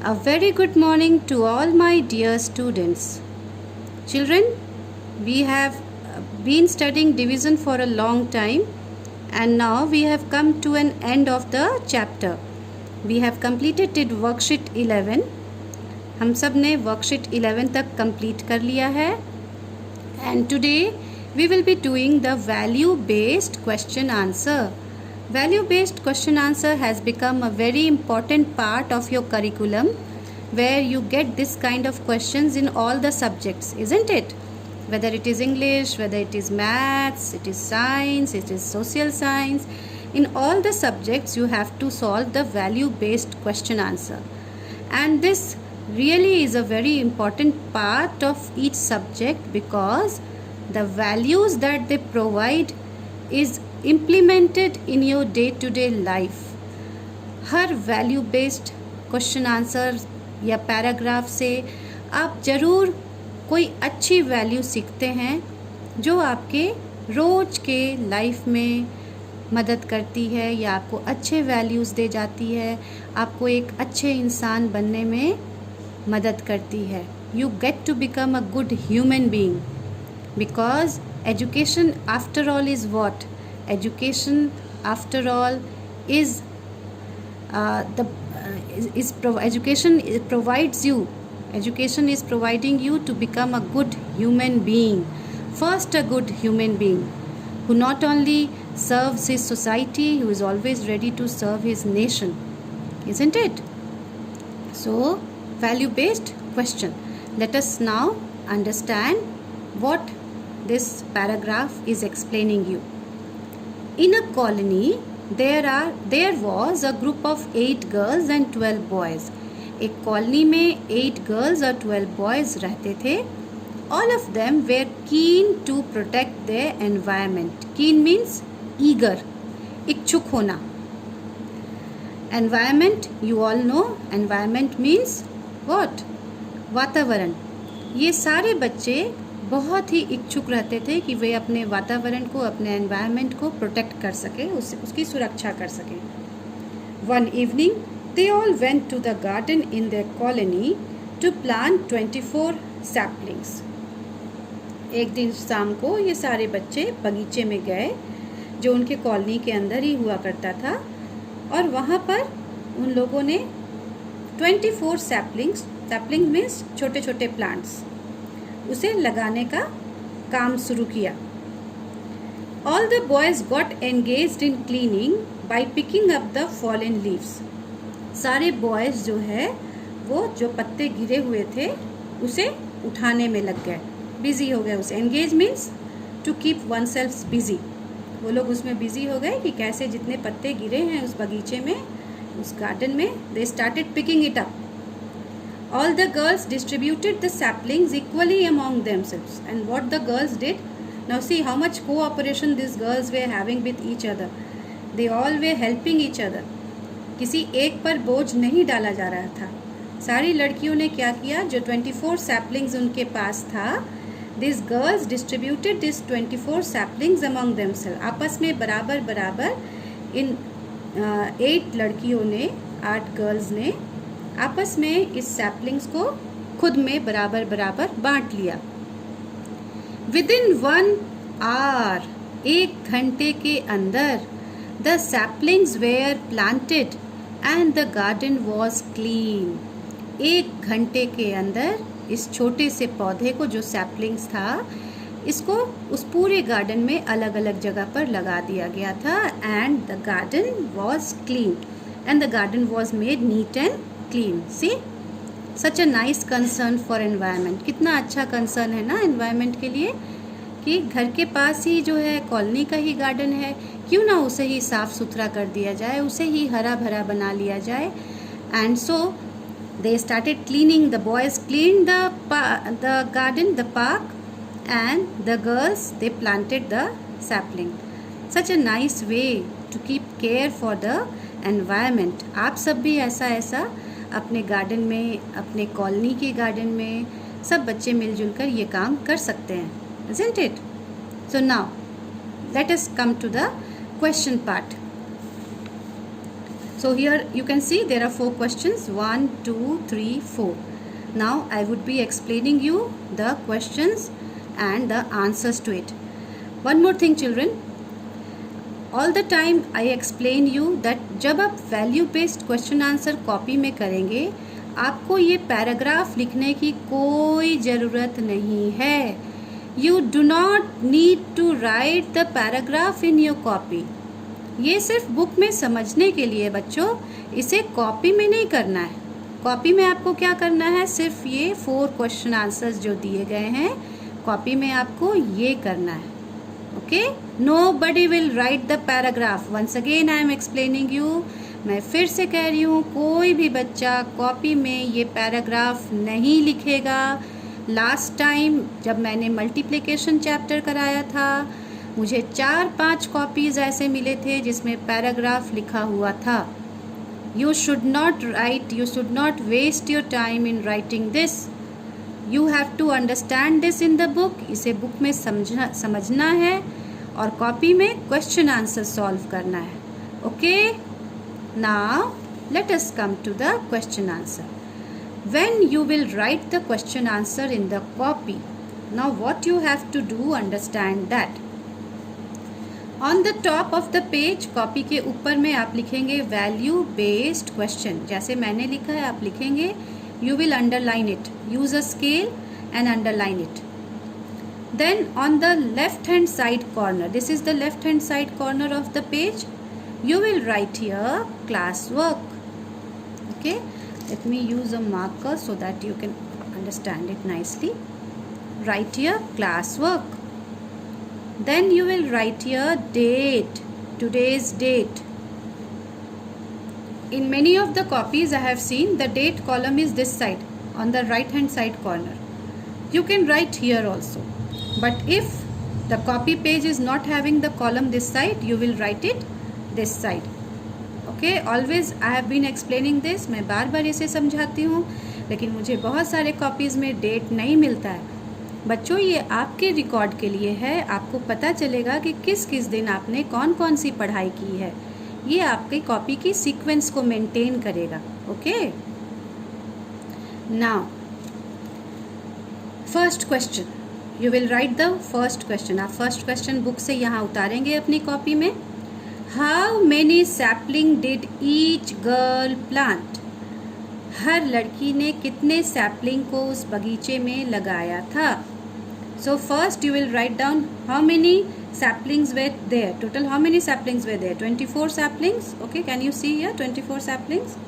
A very good morning to all my dear students. Children, we have been studying division for a long time and now we have come to an end of the chapter. We have completed it worksheet 11. हम सब ने worksheet 11 तक complete कर लिया है and today we will be doing the value based question answer. Value based question answer has become a very important part of your curriculum where you get this kind of questions in all the subjects, isn't it? Whether it is English, whether it is maths, it is science, it is social science, in all the subjects you have to solve the value based question answer. And this really is a very important part of each subject because the values that they provide is implemented in your day to day life. Her value based question answer या paragraph से आप ज़रूर कोई अच्छी value सीखते हैं जो आपके रोज़ के लाइफ में मदद करती है या आपको अच्छे वैल्यूज़ दे जाती है, आपको एक अच्छे इंसान बनने में मदद करती है. You get to become a good human being because education after all is what? Education after all is education is providing you to become a good human being. First, a good human being who not only serves his society, who is always ready to serve his nation, isn't it? So, value based question. Let us now understand what this paragraph is explaining you. In a colony, there was a group of 8 girls and 12 boys. एक colony में 8 girls और 12 boys रहते थे. All of them were keen to protect their environment. Keen means eager, इच्छुक होना. Environment, you all know, environment means what? वातावरण. ये सारे बच्चे बहुत ही इच्छुक रहते थे कि वे अपने वातावरण को, अपने एनवायरनमेंट को प्रोटेक्ट कर सकें, उसकी सुरक्षा कर सकें. One evening they all went to the garden in their colony to plant 24 saplings. एक दिन शाम को ये सारे बच्चे बगीचे में गए जो उनके कॉलोनी के अंदर ही हुआ करता था और वहाँ पर उन लोगों ने 24 सैपलिंग्स मीन्स छोटे छोटे प्लांट्स, उसे लगाने का काम शुरू किया. All the boys got engaged in cleaning by picking up the fallen leaves. सारे बॉयज जो है वो जो पत्ते गिरे हुए थे उसे उठाने में लग गए, बिजी हो गए उसे. Engage means to keep one self busy. वो लोग उसमें बिजी हो गए कि कैसे जितने पत्ते गिरे हैं उस बगीचे में, उस गार्डन में, they started picking it up. All the girls distributed the saplings equally among themselves. And what the girls did? Now see how much cooperation these girls were having with each other. They all were helping each other. किसी एक पर बोझ नहीं डाला जा रहा था. सारी लड़कियों ने क्या किया? जो 24 saplings उनके पास था, these girls distributed these 24 saplings among themselves. आपस में बराबर बराबर इन 8 लड़कियों ने, 8 गर्ल्स ने आपस में इस सैपलिंग्स को खुद में बराबर बराबर बांट लिया. विदिन 1 आवर, 1 घंटे के अंदर, the saplings where planted and the garden was clean. 1 घंटे के अंदर इस छोटे से पौधे को, जो सैपलिंग्स था, इसको उस पूरे गार्डन में अलग अलग जगह पर लगा दिया गया था. And the garden was clean and the garden was made neat and clean. See, such a nice concern for environment. कितना अच्छा कंसर्न है ना एनवायरनमेंट के लिए कि घर के पास ही जो है कॉलोनी का ही गार्डन है, क्यों ना उसे ही साफ़ सुथरा कर दिया जाए, उसे ही हरा भरा बना लिया जाए. And so they started cleaning. The boys clean the garden, the park, and the girls they planted the sapling. Such a nice way to keep care for the environment. आप सब भी ऐसा अपने गार्डन में, अपने कॉलोनी के garden में सब बच्चे मिलजुल कर ये काम कर सकते हैं, isn't it? So now let us come to the question part. So here you can see there are 4 questions, 1, 2, 3, 4. Now I would be explaining you the questions and the answers to it. One more thing children, all the time I explain you that जब आप value based question answer copy में करेंगे आपको ये paragraph लिखने की कोई ज़रूरत नहीं है. You do not need to write the paragraph in your copy. ये सिर्फ बुक में समझने के लिए बच्चों, इसे कॉपी में नहीं करना है. कॉपी में आपको क्या करना है, सिर्फ ये 4 क्वेश्चन आंसर्स जो दिए गए हैं कॉपी में आपको ये करना है. Okay, nobody will write the paragraph. Once again I am explaining you. मैं फिर से कह रही हूँ, कोई भी बच्चा कॉपी में ये पैराग्राफ नहीं लिखेगा. लास्ट टाइम जब मैंने मल्टीप्लिकेशन चैप्टर कराया था मुझे 4-5 कॉपीज़ ऐसे मिले थे जिसमें पैराग्राफ लिखा हुआ था. You should not write, you should not waste your time in writing this. You have to understand this in the book. इसे बुक में समझना है और कॉपी में क्वेश्चन आंसर सॉल्व करना है. Okay, now let us come to the question answer. When you will write the question answer in the copy, now what you have to do, understand that. On the top of the page, copy के ऊपर में आप लिखेंगे value based question. जैसे मैंने लिखा है आप लिखेंगे. You will underline it. Use a scale and underline it. Then on the left hand side corner, this is the left hand side corner of the page, you will write here class work. Okay. Let me use a marker so that you can understand it nicely. Write here class work. Then you will write here date, today's date. In many of the copies I have seen the date column is this side on the right hand side corner. You can write here also. But if the copy page is not having the column this side, you will write it this side. Okay, always I have been explaining this. मैं बार बार इसे समझाती हूँ लेकिन मुझे बहुत सारे copies में डेट नहीं मिलता है. बच्चों ये आपके रिकॉर्ड के लिए है, आपको पता चलेगा कि किस किस दिन आपने कौन कौन सी पढ़ाई की है. ये आपकी कॉपी की सीक्वेंस को मेंटेन करेगा. Okay, now first question, you will write the first question. आप फर्स्ट क्वेश्चन बुक से यहाँ उतारेंगे अपनी कॉपी में. How many sapling did each girl plant? हर लड़की ने कितने सैपलिंग को उस बगीचे में लगाया था. So first you will write down how many saplings were there. Total how many saplings were there? 24 saplings. Okay, can you see here 24 saplings?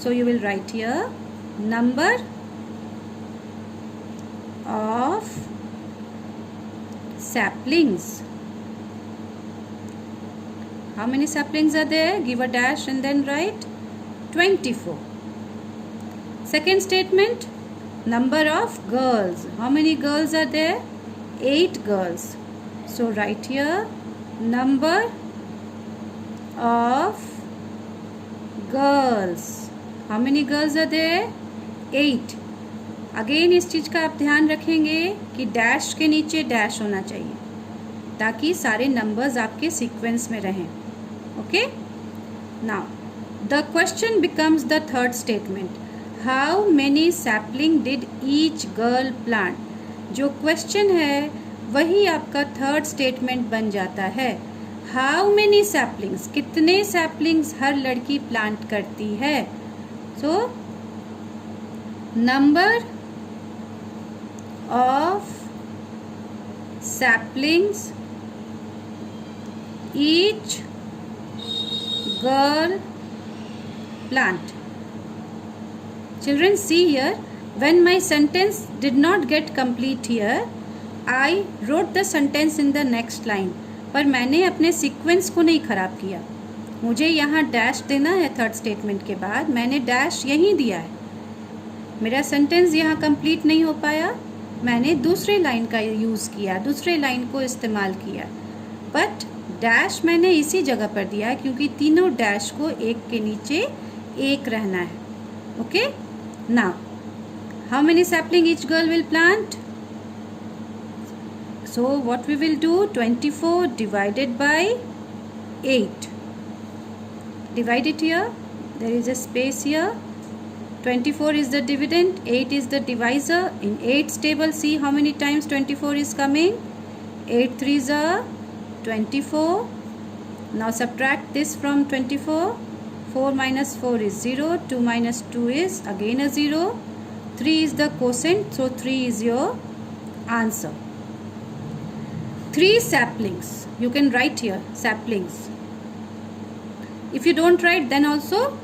So you will write here number of saplings. How many saplings are there? Give a dash and then write 24. Second statement, number of girls. How many girls are there? 8 girls. So write here number of girls. How many girls are there? 8. Again इस चीज़ का आप ध्यान रखेंगे कि dash के नीचे dash होना चाहिए ताकि सारे नंबर्स आपके सीक्वेंस में रहें. Okay, now the question becomes the third statement. How many sapling did each girl plant? जो क्वेश्चन है वही आपका थर्ड स्टेटमेंट बन जाता है. How many saplings? कितने saplings हर लड़की प्लांट करती है. So number of saplings each girl plant. Children, see here, when my sentence did not get complete here, I wrote the sentence in the next line. पर मैंने अपने sequence को नहीं ख़राब किया. मुझे यहाँ डैश देना है थर्ड स्टेटमेंट के बाद, मैंने डैश यहीं दिया है. मेरा सेंटेंस यहाँ कंप्लीट नहीं हो पाया, मैंने दूसरे लाइन का यूज़ किया, दूसरे लाइन को इस्तेमाल किया. बट डैश मैंने इसी जगह पर दिया क्योंकि तीनों डैश को एक के नीचे एक रहना है. Okay, now how many sapling each girl will plant. So what we will do, 24 divided by 8. Divide it here. there is a space here. 24 is the dividend, 8 is the divisor. In 8's table, see how many times 24 is coming. 8 3s are 24. Now subtract this from 24. 4 minus 4 is 0. 2 minus 2 is again a 0. 3 is the quotient, so 3 is your answer. 3 saplings. You can write here saplings. If you don't write, then also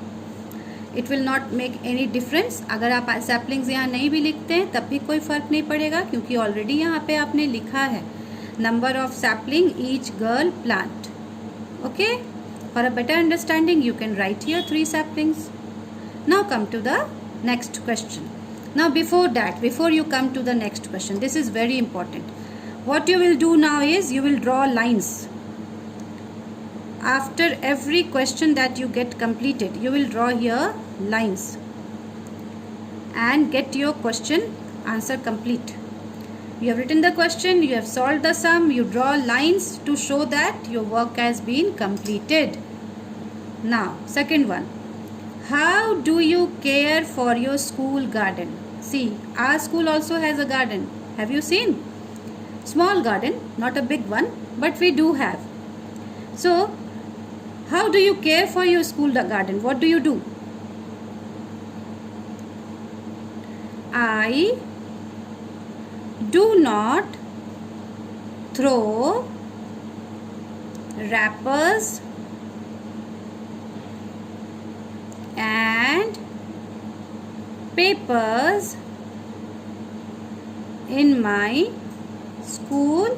it will not make any difference. अगर आप saplings यहाँ नहीं भी लिखते हैं तब भी कोई फ़र्क नहीं पड़ेगा, क्योंकि ऑलरेडी यहाँ पे आपने लिखा है number of sapling each girl plant. Okay? For a better understanding, you can write here 3 saplings. Now come to the next question. Now before that, before you come to the next question, this is very important. What you will do now is you will draw lines. After every question that you get completed, you will draw here lines and get your question answer complete. You have written the question, you have solved the sum, you draw lines to show that your work has been completed. Now, second one. How do you care for your school garden? See, our school also has a garden. Have you seen? Small garden, not a big one, but we do have. So, how do you care for your school garden? What do you do? I do not throw wrappers and papers in my school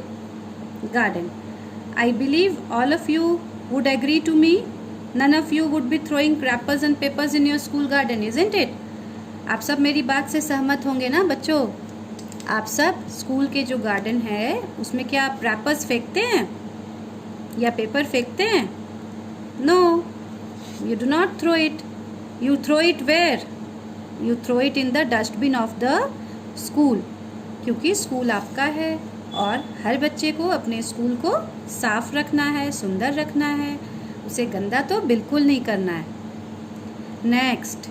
garden. I believe all of you would agree to me. None of you would be throwing wrappers and papers in your school garden, isn't it? आप सब मेरी बात से सहमत होंगे ना बच्चों? आप सब स्कूल के जो गार्डन है उसमें क्या आप रैपर्स फेंकते हैं या पेपर फेंकते हैं? No, you do not throw it. You throw it where? You throw it in the dustbin of the school, क्योंकि स्कूल आपका है और हर बच्चे को अपने स्कूल को साफ रखना है, सुंदर रखना है, उसे गंदा तो बिल्कुल नहीं करना है. Next,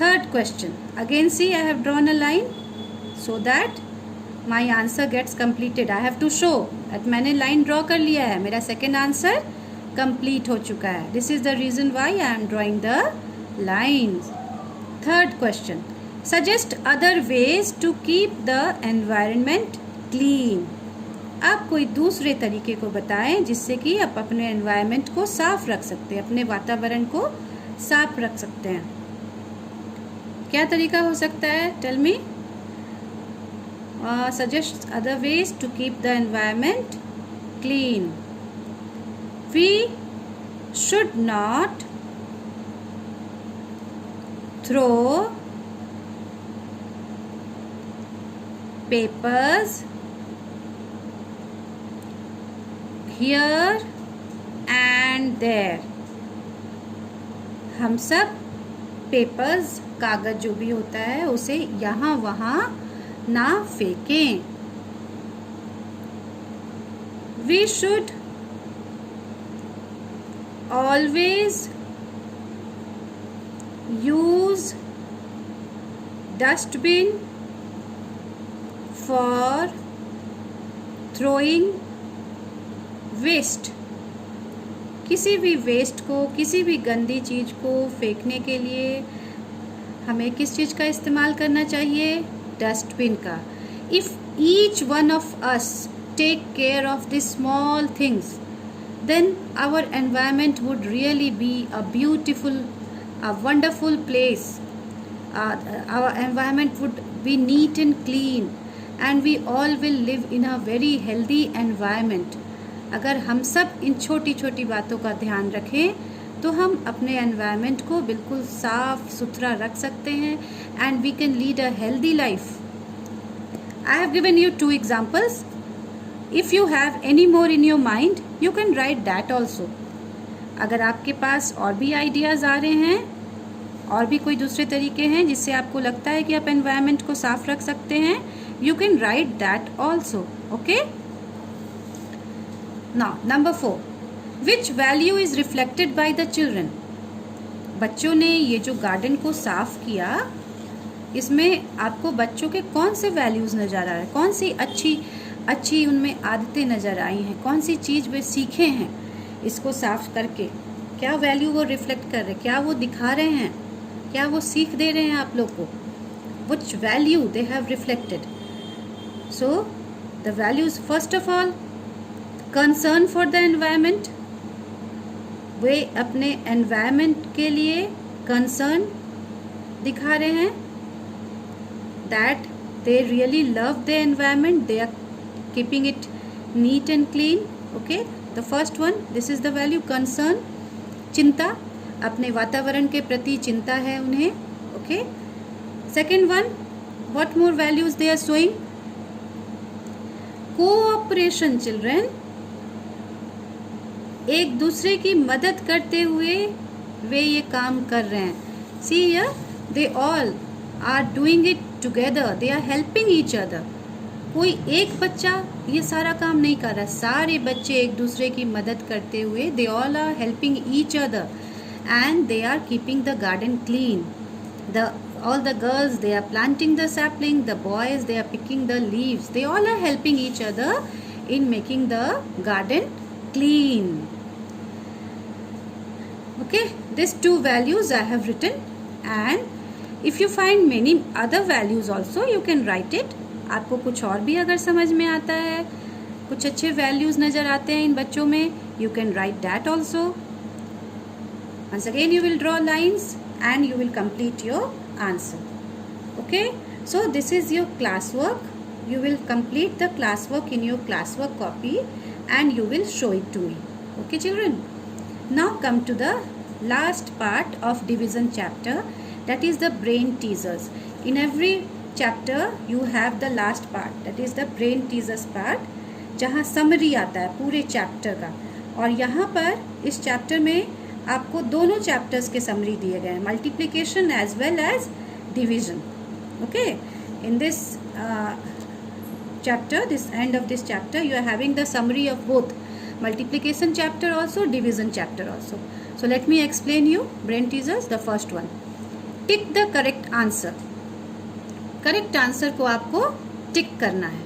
third question. Again see, I have drawn a line so that my answer gets completed. I have to show that मैंने लाइन ड्रॉ कर लिया है, मेरा सेकेंड आंसर कंप्लीट हो चुका है. This is the reason why I am drawing the lines. Third question. Suggest other ways to keep the environment clean. आप कोई दूसरे तरीके को बताएं जिससे कि आप अपने एनवायरनमेंट को साफ रख सकते हैं, अपने वातावरण को साफ रख सकते हैं. क्या तरीका हो सकता है? Tell me. Suggest other ways to keep the environment clean. We should not throw papers here and there. हम सब पेपर्स, कागज जो भी होता है उसे यहाँ वहाँ ना फेंकें. We should always use dustbin for throwing waste. किसी भी वेस्ट को, किसी भी गंदी चीज़ को फेंकने के लिए हमें किस चीज़ का इस्तेमाल करना चाहिए? डस्टबिन का. If each one of us take care of these small things, then our environment would really be a beautiful, a wonderful place. Our environment would be neat and clean, and we all will live in a very healthy environment. अगर हम सब इन छोटी छोटी बातों का ध्यान रखें तो हम अपने एनवायरनमेंट को बिल्कुल साफ सुथरा रख सकते हैं and we can lead a healthy life. I have given you 2 examples. If you have any more in your mind, you can write that also. अगर आपके पास और भी आइडियाज़ आ रहे हैं, और भी कोई दूसरे तरीके हैं जिससे आपको लगता है कि आप एनवायरनमेंट को साफ रख सकते हैं, you can write that also. Okay? Now, number 4. Which value is reflected by the children? बच्चों ने ये जो गार्डन को साफ किया, इसमें आपको बच्चों के कौन से वैल्यूज़ नज़र आ रहे हैं, कौन सी अच्छी उनमें आदतें नज़र आई हैं, कौन सी चीज़ वे सीखे हैं इसको साफ करके, क्या वैल्यू वो रिफ्लेक्ट कर रहे हैं, क्या वो दिखा रहे हैं, क्या वो सीख दे रहे हैं आप लोग को, which value they have reflected. So the values, first of all, concern for the environment. वे अपने environment के लिए concern दिखा रहे हैं, that they really love the environment, they are keeping it neat and clean. Okay, the first one, this is the value concern. चिंता, अपने वातावरण के प्रति चिंता है उन्हें. Okay, second one, what more values they are showing? Cooperation, children. एक दूसरे की मदद करते हुए वे ये काम कर रहे हैं. See here, they all are doing it together. They are helping each other. कोई एक बच्चा ये सारा काम नहीं कर रहा, सारे बच्चे एक दूसरे की मदद करते हुए they all are helping each other and they are keeping the garden clean. All the girls, they are planting the sapling, the boys, they are picking the leaves. They all are helping each other in making the garden clean. Okay, these two values I have written, and if you find many other values also, you can write it. आपको कुछ और भी अगर समझ में आता है, कुछ अच्छे values नज़र आते हैं इन बच्चों में, you can write that also. Once again you will draw lines and you will complete your answer. Okay, so this is your classwork. You will complete the classwork in your classwork copy and you will show it to me. Okay children, now come to the last part of division chapter, that is the brain teasers. In every chapter you have the last part, that is the brain teasers part, जहाँ summary आता है पूरे chapter का. और यहाँ पर इस chapter में आपको दोनों चैप्टर्स के समरी दिए गए हैं, multiplication as well as division. Okay, in this chapter, this end of this chapter, you are having the summary of both multiplication chapter also, division chapter also. So let me explain you brain teasers. The first one, tick the correct answer. Correct answer को आपको tick करना है.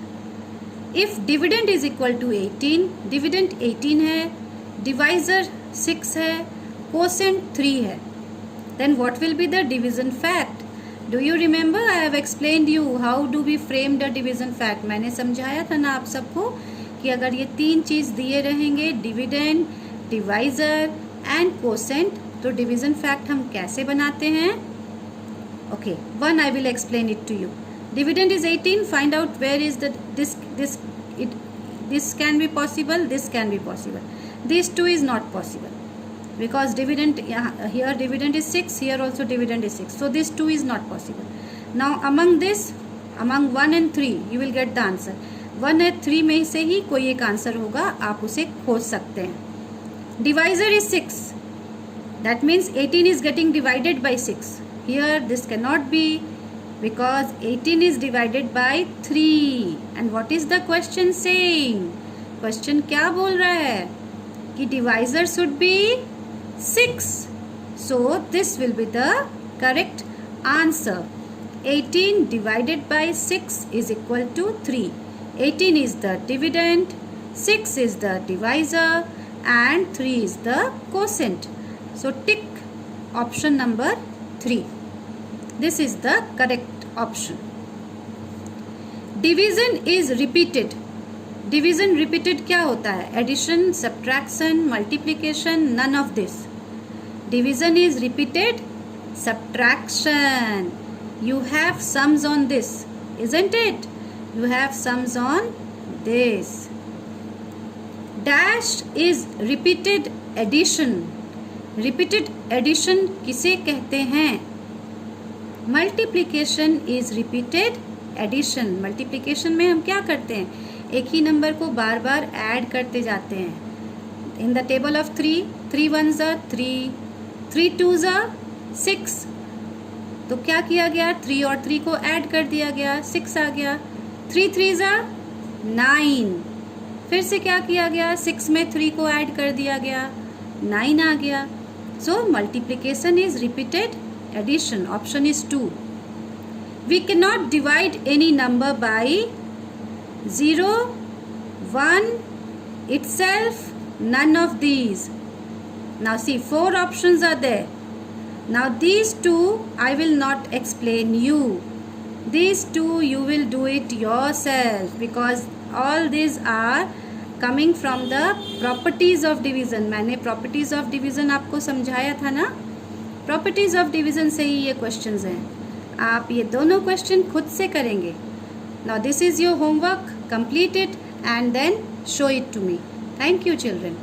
If dividend is equal to 18, dividend 18 है, divisor 6 है, quotient 3 है, then what will be the division fact? Do you remember I have explained you how do we frame the division fact? मैंने समझाया था ना आप सबको कि अगर ये तीन चीज़ दिए रहेंगे, डिविडेंड, डिवाइजर एंड कोसेंट, तो डिविजन फैक्ट हम कैसे बनाते हैं? Okay, one I will explain it to you. Dividend is 18, find out where is the this can be possible, this can be possible, these two is not possible because dividend, here dividend is 6, here also dividend is 6, so this two is not possible. Now among 1 and 3 you will get the answer. 1 and 3 में से ही कोई एक answer होगा, आप उसे खोज सकते हैं. Divisor is 6, that means 18 is getting divided by 6. Here this cannot be because 18 is divided by 3. And what is the question saying? Question क्या बोल रहा है कि divisor should be 6. So this will be the correct answer. 18 divided by 6 is equal to 3. 18 is the dividend, 6 is the divisor and 3 is the quotient. So tick option number 3. This is the correct option. Division is repeated. Division repeated क्या होता है? Addition, subtraction, multiplication, none of this. Division is repeated. Subtraction. You have sums on this, isn't it? You have sums on this. Dash is repeated addition. Repeated addition किसे कहते हैं? Multiplication is repeated addition. Multiplication में हम क्या करते हैं? एक ही number को बार बार ऐड करते जाते हैं. In the table of 3, 3 1s are 3, 3 2s are 6. तो क्या किया गया? 3 और 3 को ऐड कर दिया गया, 6 आ गया. 3 3s are 9. फिर से क्या किया गया? 6 में 3 को ऐड कर दिया गया, 9 आ गया. So multiplication is repeated addition. Option is 2. We cannot divide any number by 0, 1, itself, none of these. Now see, 4 options are there. Now these two I will not explain you. These two you will do it yourself, because all these are coming from the properties of division. मैंने properties of division आपको समझाया था ना. properties of division से ही ये questions हैं. आप ये दोनों question खुद से करेंगे. Now this is your homework. Complete it and then show it to me. Thank you, children.